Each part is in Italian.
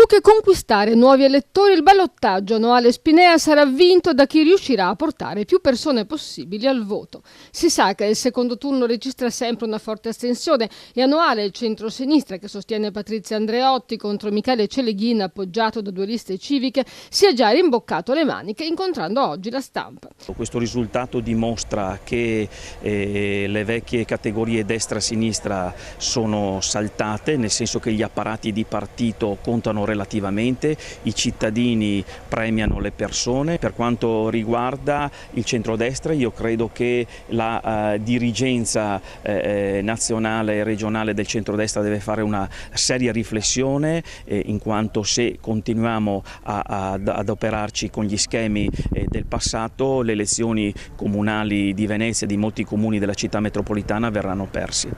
Più che conquistare nuovi elettori, il ballottaggio annuale Spinea sarà vinto da chi riuscirà a portare più persone possibili al voto. Si sa che il secondo turno registra sempre una forte astensione e annuale il centro-sinistra, che sostiene Patrizia Andreotti contro Michele Celeghin, appoggiato da due liste civiche, si è già rimboccato le maniche incontrando oggi la Stampa. Questo risultato dimostra che le vecchie categorie destra-sinistra sono saltate, nel senso che gli apparati di partito contano relativamente, i cittadini premiano le persone. Per quanto riguarda il centrodestra, io credo che la dirigenza nazionale e regionale del centrodestra deve fare una seria riflessione, in quanto se continuiamo ad operarci con gli schemi del passato, le elezioni comunali di Venezia e di molti comuni della città metropolitana verranno persi.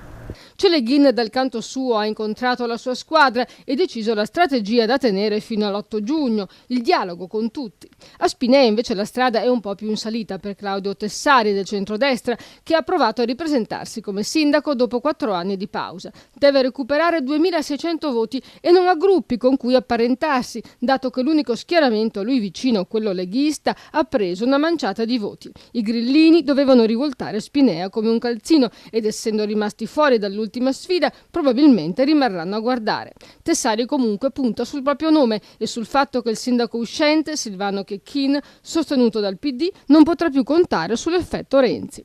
Celeghin dal canto suo ha incontrato la sua squadra e deciso la strategia da tenere fino all'8 giugno, il dialogo con tutti. A Spinea invece la strada è un po' più in salita per Claudio Tessari del centrodestra, che ha provato a ripresentarsi come sindaco dopo 4 anni di pausa. Deve recuperare 2600 voti e non ha gruppi con cui apparentarsi, dato che l'unico schieramento a lui vicino, quello leghista, ha preso una manciata di voti. I grillini dovevano rivoltare Spinea come un calzino ed essendo rimasti fuori dall'ultima sfida probabilmente rimarranno a guardare. Tessari comunque punta sul proprio nome e sul fatto che il sindaco uscente, Silvano Checchin, sostenuto dal PD, non potrà più contare sull'effetto Renzi.